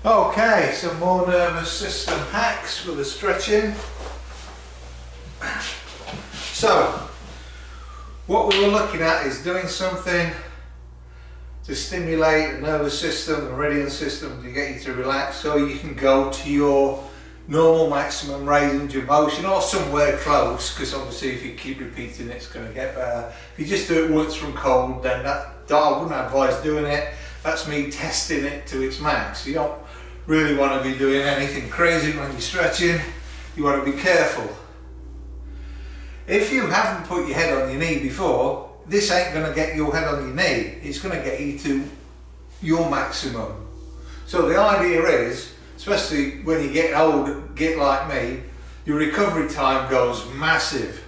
Okay, some more nervous system hacks for the stretching. So, what we were looking at is doing something to stimulate the nervous system, the meridian system, to get you to relax so you can go to your normal maximum range of motion or somewhere close, because obviously if you keep repeating it's going to get better. If you just do it once from cold, then I wouldn't advise doing it. That's me testing it to its max. You don't really want to be doing anything crazy when you're stretching. You want to be careful. If you haven't put your head on your knee before, this ain't going to get your head on your knee. It's going to get you to your maximum. So the idea is, especially when you get old, get like me, your recovery time goes massive.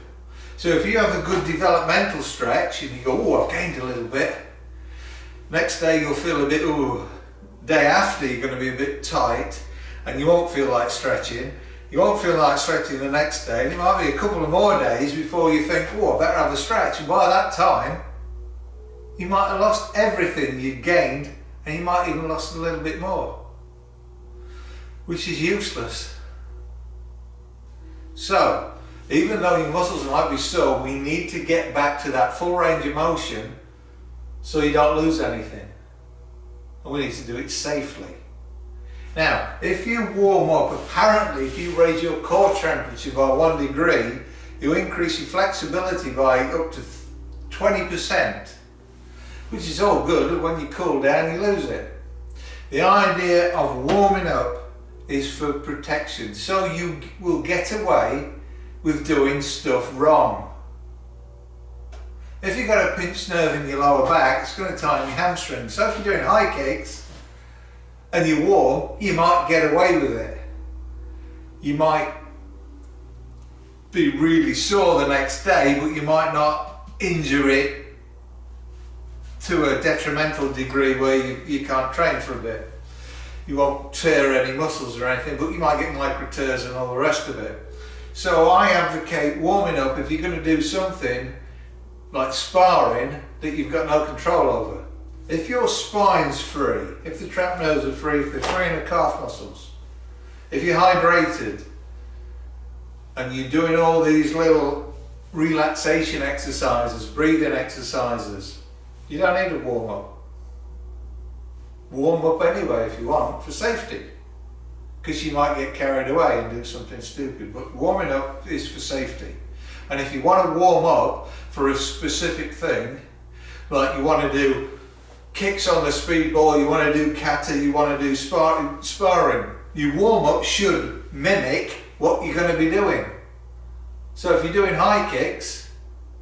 So if you have a good developmental stretch and you go, oh, I've gained a little bit, next day you'll feel a bit, oh, day after you're going to be a bit tight and you won't feel like stretching. You won't feel like stretching the next day, and it might be a couple of more days before you think, oh, I better have a stretch, and by that time you might have lost everything you'd gained, and you might even lost a little bit more, which is useless. So even though your muscles might be sore, we need to get back to that full range of motion so you don't lose anything, and we need to do it safely. Now, if you warm up, apparently if you raise your core temperature by 1 degree, you increase your flexibility by up to 20%, which is all good, but when you cool down you lose it. The idea of warming up is for protection, so you will get away with doing stuff wrong. If you've got a pinched nerve in your lower back, it's going to tighten your hamstring. So if you're doing high kicks and you're warm, you might get away with it. You might be really sore the next day, but you might not injure it to a detrimental degree where you can't train for a bit. You won't tear any muscles or anything, but you might get micro tears and all the rest of it. So I advocate warming up if you're going to do something like sparring that you've got no control over. If your spine's free, if the trap nerves are free, if they're free in the calf muscles, if you're hydrated and you're doing all these little relaxation exercises, breathing exercises, you don't need to warm up. Warm up anyway if you want, for safety, because you might get carried away and do something stupid, but warming up is for safety. And if you want to warm up for a specific thing, like you want to do kicks on the speedball, you want to do kata, you want to do sparring, your warm-up should mimic what you're going to be doing. So if you're doing high kicks,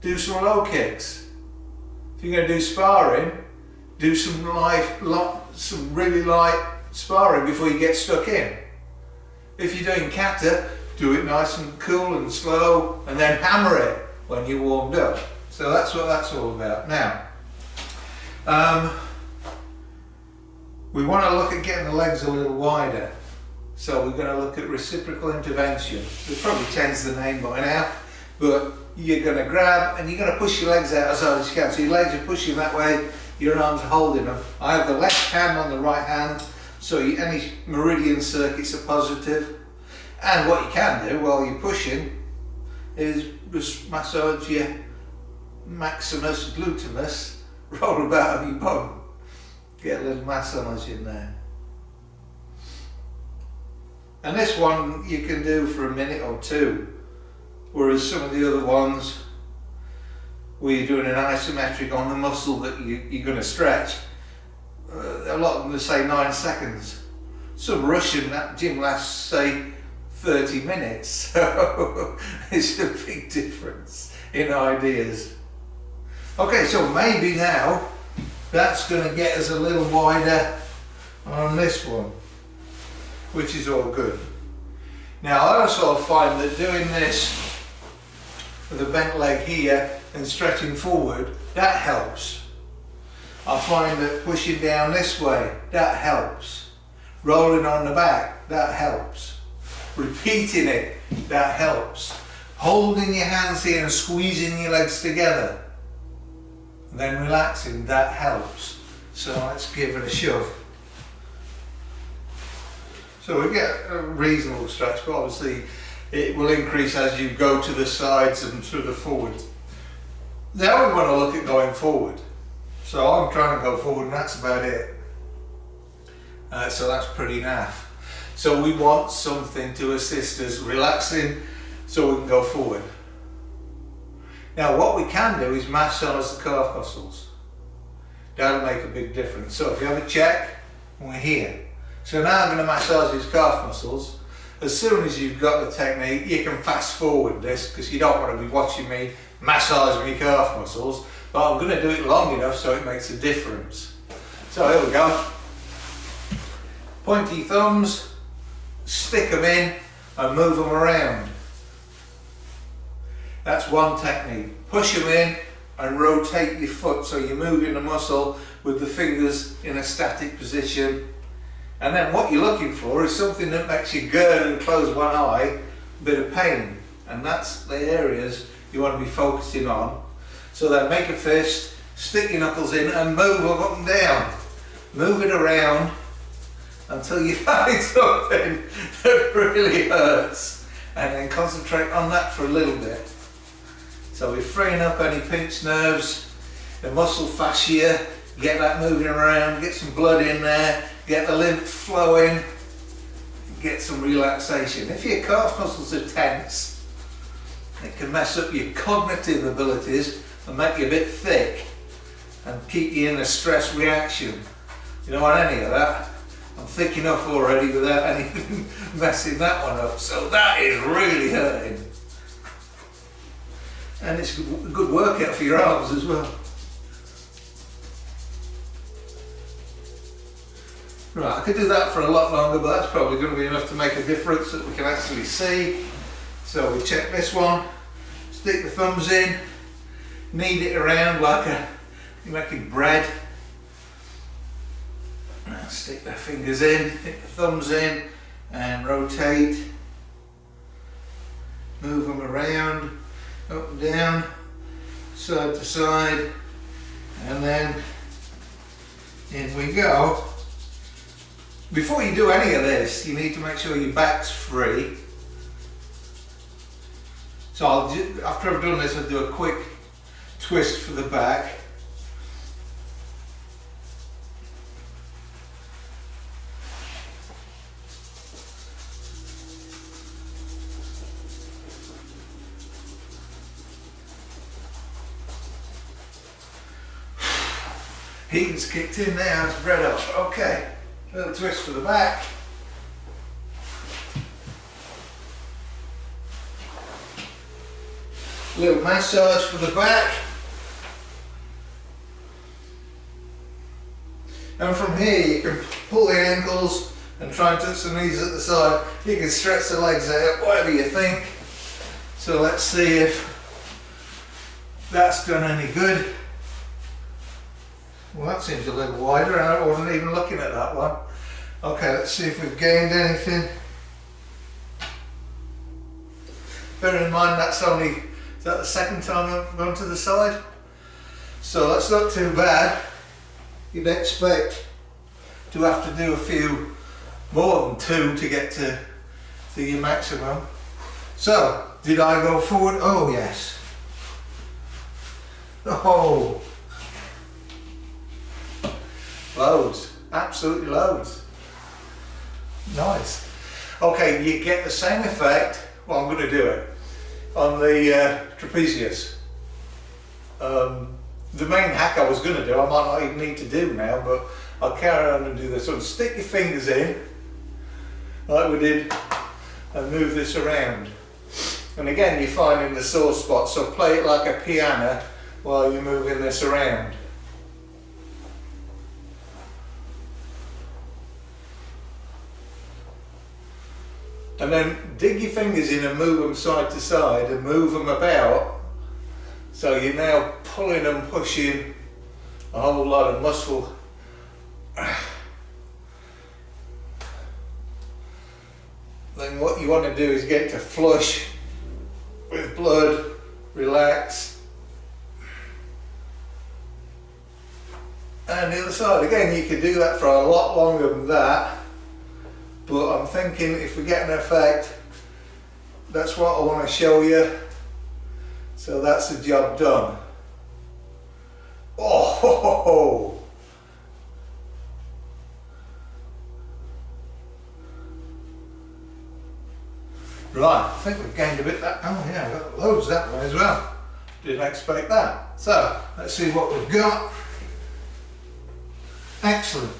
do some low kicks. If you're going to do sparring, do some really light sparring before you get stuck in. If you're doing kata, do it nice and cool and slow, and then hammer it when you're warmed up. So that's what that's all about. Now, we want to look at getting the legs a little wider. So we're going to look at reciprocal intervention. It probably changed the name by now, but you're going to grab and you're going to push your legs out as hard as you can. So your legs are pushing that way, your arms are holding them. I have the left hand on the right hand, so any meridian circuits are positive. And what you can do while you're pushing is just massage your maximus glutimus, roll about on your bum. Get a little massage in there. And this one you can do for a minute or two, whereas some of the other ones where you're doing an isometric on the muscle that you're going to stretch, a lot of them say 9 seconds. Some Russian gymnasts say 30 minutes, so it's a big difference in ideas. Okay, so maybe now that's going to get us a little wider on this one, which is all good. Now I also find that doing this with a bent leg here and stretching forward, that helps. I find that pushing down this way, that helps. Rolling on the back, that helps. Repeating it, that helps. Holding your hands here and squeezing your legs together, then relaxing, that helps. So let's give it a shove. So we get a reasonable stretch, but obviously it will increase as you go to the sides and to the forwards. Now we want to look at going forward. So I'm trying to go forward and that's about it. So that's pretty naff. So we want something to assist us relaxing so we can go forward. Now what we can do is massage the calf muscles. That'll make a big difference. So if you have a check, we're here. So now I'm going to massage these calf muscles. As soon as you've got the technique, you can fast forward this because you don't want to be watching me massaging my calf muscles, but I'm going to do it long enough so it makes a difference. So here we go. Pointy thumbs, stick them in and move them around. That's one technique. Push them in and rotate your foot so you're moving the muscle with the fingers in a static position. And then what you're looking for is something that makes you gird and close one eye, a bit of pain. And that's the areas you want to be focusing on. So then make a fist, stick your knuckles in and move them up and down. Move it around until you find something that really hurts. And then concentrate on that for a little bit. So we're freeing up any pinched nerves, the muscle fascia, get that moving around, get some blood in there, get the lymph flowing, get some relaxation. If your calf muscles are tense, it can mess up your cognitive abilities and make you a bit thick and keep you in a stress reaction. You don't want any of that. I'm thick enough already without anything messing that one up. So that is really hurting. And it's a good workout for your arms as well. Right, I could do that for a lot longer, but that's probably going to be enough to make a difference that we can actually see. So we check this one, stick the thumbs in, knead it around like you're making bread. Now stick the fingers in, stick the thumbs in and rotate. Move them around, up and down, side to side, and then in we go. Before you do any of this, you need to make sure your back's free. So after I've done this, I'll do a quick twist for the back. Heating's kicked in now, it's bread up. Okay, little twist for the back. Little massage for the back. And from here you can pull the ankles and try and touch the knees at the side. You can stretch the legs out, whatever you think. So let's see if that's done any good. Well, that seems a little wider and I wasn't even looking at that one. Okay, let's see if we've gained anything. Bear in mind that's only, is that the second time I've gone to the side? So that's not too bad. You'd expect to have to do a few more than two to get to your maximum. So, did I go forward? Oh yes. Oh. Loads, absolutely loads. Nice. Okay, you get the same effect. Well, I'm going to do it on the trapezius. The main hack I was going to do, I might not even need to do now, but I'll carry on and do this. So stick your fingers in, like we did, and move this around. And again, you're finding the sore spot, so play it like a piano while you're moving this around. And then dig your fingers in and move them side to side and move them about. So you're now pulling and pushing a whole lot of muscle. Then what you want to do is get to flush with blood, relax. And the other side, again, you can do that for a lot longer than that. But but I'm thinking if we get an effect, that's what I want to show you. So that's the job done. Oh, ho, ho, ho. Right, I think we've gained a bit that. Oh yeah, I've got loads that way as well. Didn't expect that. So let's see what we've got. Excellent.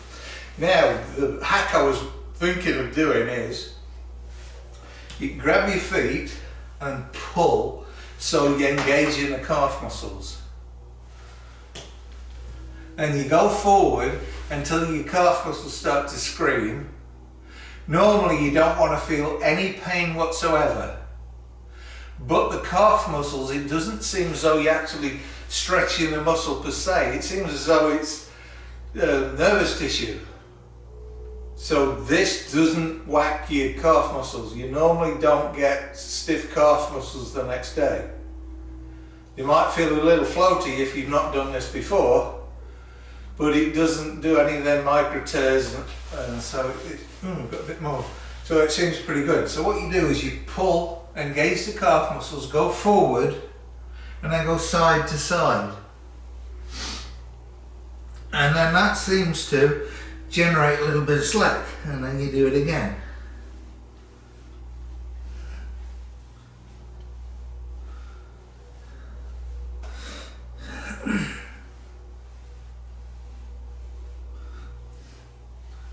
Now the hack I was thinking of doing is you grab your feet and pull so you engage in the calf muscles. And you go forward until your calf muscles start to scream. Normally you don't want to feel any pain whatsoever, but the calf muscles, it doesn't seem as though you're actually stretching the muscle per se. It seems as though it's nervous tissue. So this doesn't whack your calf muscles. You normally don't get stiff calf muscles the next day. You might feel a little floaty if you've not done this before, but it doesn't do any of them micro tears, and so we've got a bit more. So it seems pretty good. So what you do is you pull, engage the calf muscles, go forward, and then go side to side. And then that seems to generate a little bit of slack, and then you do it again.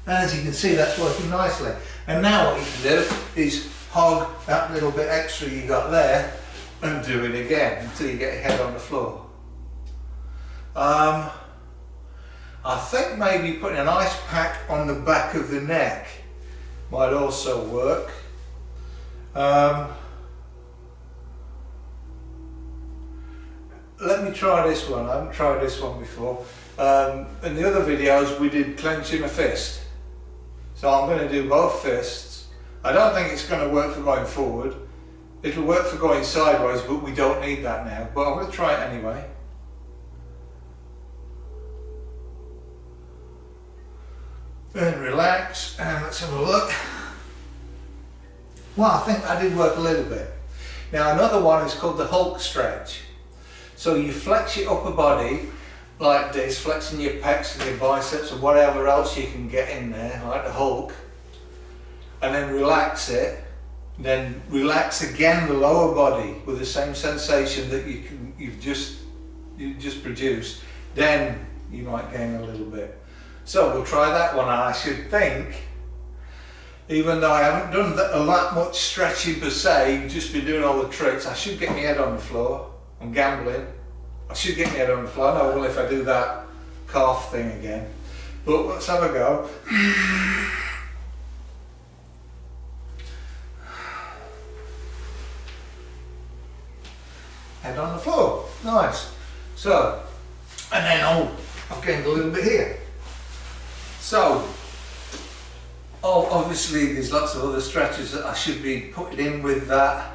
As you can see, that's working nicely. And now what you can do is hog that little bit extra you got there and do it again until you get your head on the floor. I think maybe putting an ice pack on the back of the neck might also work. Let me try this one. I haven't tried this one before. In the other videos we did clenching a fist. So I'm going to do both fists. I don't think it's going to work for going forward. It'll work for going sideways, but we don't need that now. But I'm going to try it anyway. Then relax and let's have a look. Well, I think that did work a little bit. Now another one is called the Hulk stretch. So you flex your upper body like this, flexing your pecs and your biceps and whatever else you can get in there, like the Hulk, and then relax it. Then relax again the lower body with the same sensation that you've just produced. Then you might gain a little bit. So we'll try that one, and I should think, even though I haven't done that much stretching per se, just been doing all the tricks, I should get my head on the floor. I'm gambling. I should get my head on the floor. I know, well, if I do that calf thing again. But let's have a go. Head on the floor. Nice. So, and then, I've gained a little bit here. So, obviously there's lots of other stretches that I should be putting in with that.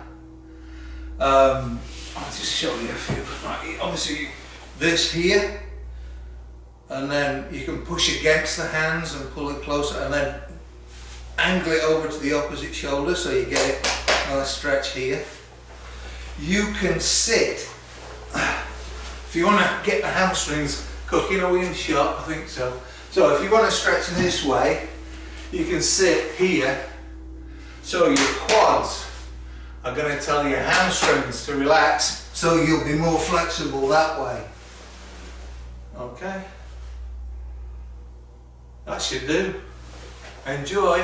I'll just show you a few. Right, obviously this here, and then you can push against the hands and pull it closer, and then angle it over to the opposite shoulder so you get a nice stretch here. You can sit, if you want to get the hamstrings cooking. Are we in shot? I think so. So if you want to stretch this way, you can sit here, so your quads are going to tell your hamstrings to relax, so you'll be more flexible that way. Okay, that should do. Enjoy.